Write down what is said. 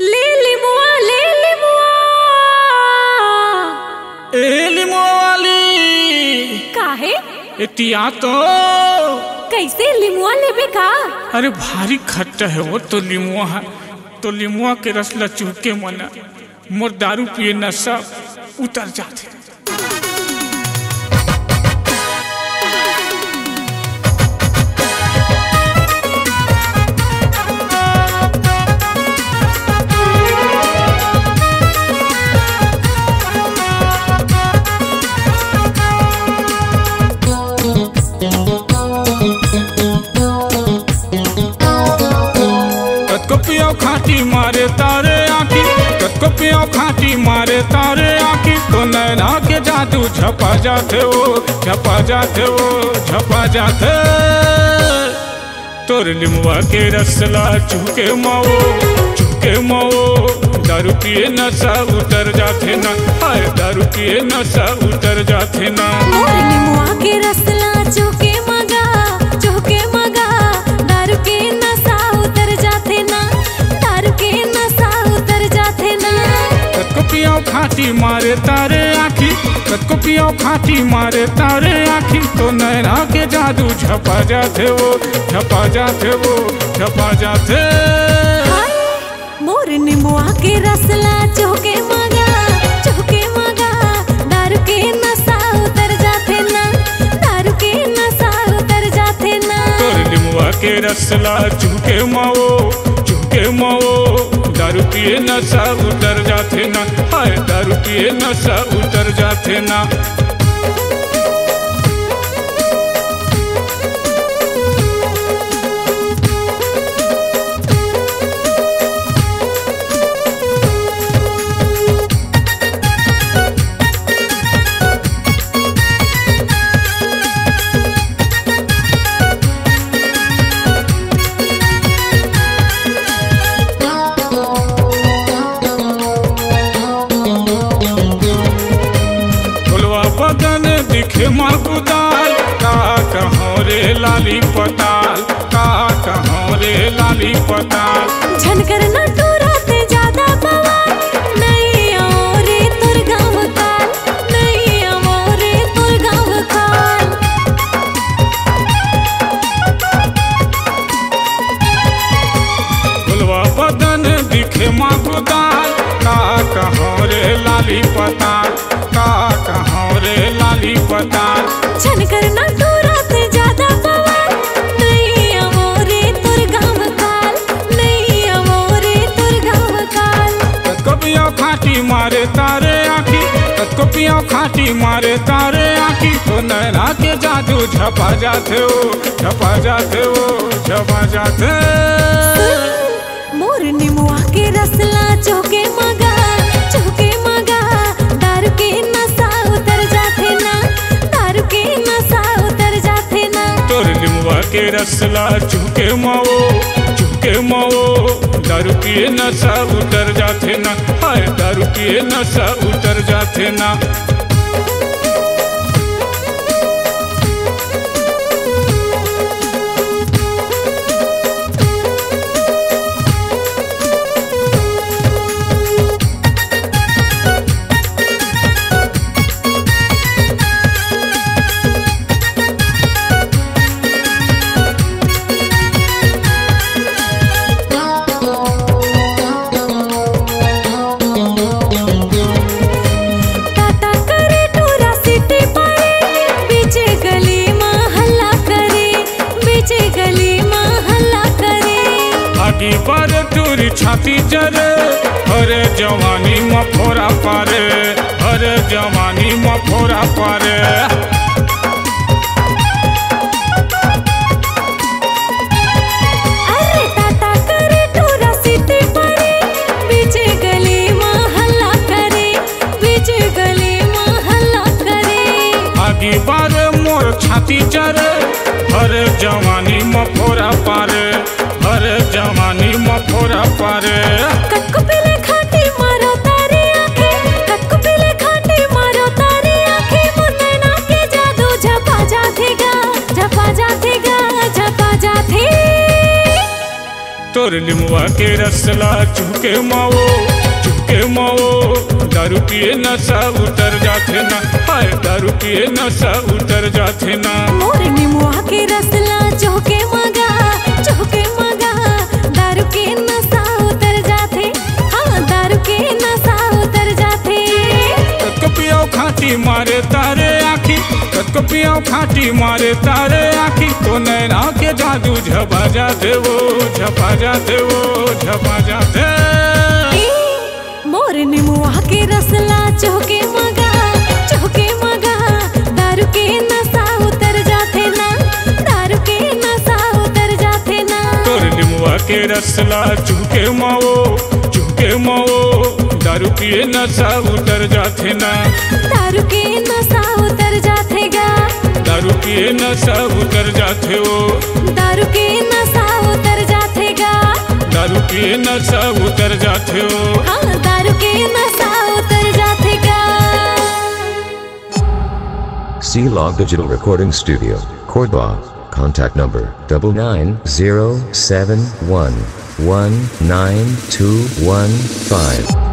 ले लिमुआ ए लिमुआ वाली काहे एतिया तो कैसे लिमुआ लेबे का? अरे भारी खट्टा है वो तो लिमुआ है, तो लिमुआ के रस ला चूके मना मोर दारू पिए नशा उतर जाते। पियो खाटी मारे तारे आँखी, कतको पियो खाटी मारे तारे आँखी, तो नैना के जादू झपा जाते वो, झपा जाते वो, झपा जाते। तोर लिमुआ के रसला चूके माओ दारू पिए नशा उतर जाते ना, हाय दारू पिए नशा उतर जाते ना। मोर लिमुआ के रसला चूके मगा दारू के नशा उतर जाते ना, दारू के नशा उतर जाते ना। कतको पियो खाटी मारे तारे आँखी, कतको पियो खाटी मारे तारे आँखी, तो नैना के जादू झपा जाते वो, झपा जाते वो, झपा जाते। मोर निमुआ के रसला चूके मगा दारू के नशा उतर जाते ना, दारू के नशा उतर जाते ना। तोर निमुआ के रसला चूके माओ दारू पिए नशा उतर जाते ना, हाय दारू पिए नशा उतर जाते ना। दिखे माकुदाल का कहाँ रे लाली पताल, का कहाँ रे लाली पताल। झनकर न टूराते ज्यादा बवाल, नहीं आओरे तुर गाँव काल, नहीं आओरे तुर गाँव काल। गुलवा बदन दिखे माकुदाल का कहाँ रे लाली पताल, का कहाँ रे लाली पताल। झनकर न टूराते ज्यादा बवाल, नहीं आओरे तुर गाँव काल, नहीं आओरे तुर गाँव काल। कतको पियो खाटी मारे तारे आँखी, कतको पियो खाटी मारे तारे आँखी, तो नैना के जादू झपा जाते हो, झपा जाते हो, झपा जाते। मोर निमुआ के रसला चूके मगा दारू के नशा उतर जाते ना, दारू के नशा उतर जाते ना। तोर लिमुआ के रसला चूके माओ दारू पिए नशा उतर जाते ना, हाय दारू पिए नशा उतर जाते ना। पर टूरी छाती जरे, हरे जवानी मफोरा पारे, हरे जवानी मफोरा पारे। अरे टाटा करे टूरा सीटी परे, बीच गली में हल्ला करे, बीच गली में हल्ला करे। आगे बार मोर छाती जरे, हरे जवानी मफोरा पारे, हरे जवानी मफोरा पारे। कतको पीले खाटी मारो तारे आँखें, कतको पीले खाटी मारो तारे आँखें, मोर नैना के जादू झपा जातेगा, झपा जातेगा, झपा जाते। तोर लिमुआ के रसला चूके माओ दारू पिए नशा उतर जाते ना, हाय दारू पिए नशा उतर जाते ना। मोर निमुआ के रसला चौके मगा दारू के नशा उतर जाते, हाँ दारू के नशा उतर जाते। कतको पियो खाटी मारे तारे आँखी, कतको पियो खाटी मारे तारे आँखी, तो नैना के जादू झपा जाते वो, झपा जाते वो, झपा जाते। मोर निमुआ के रसला चौके मगा दारू के नशा उतर जाते ना, दारू के नशा उतर जाते ना। तोर निमुआ के रसला चूके माओ दारू पिए नशा उतर जाते ना, दारू के नशा उतर जाते गा, दारू पिए नशा उतर जाते हो, दारू के नशा उतर जाते गा, दारू पिए नशा उतर जाते हो, हाँ दारू के नशा उतर जाते गा। C-Log Digital Recording Studio, Cordoba. Contact number 9907119215.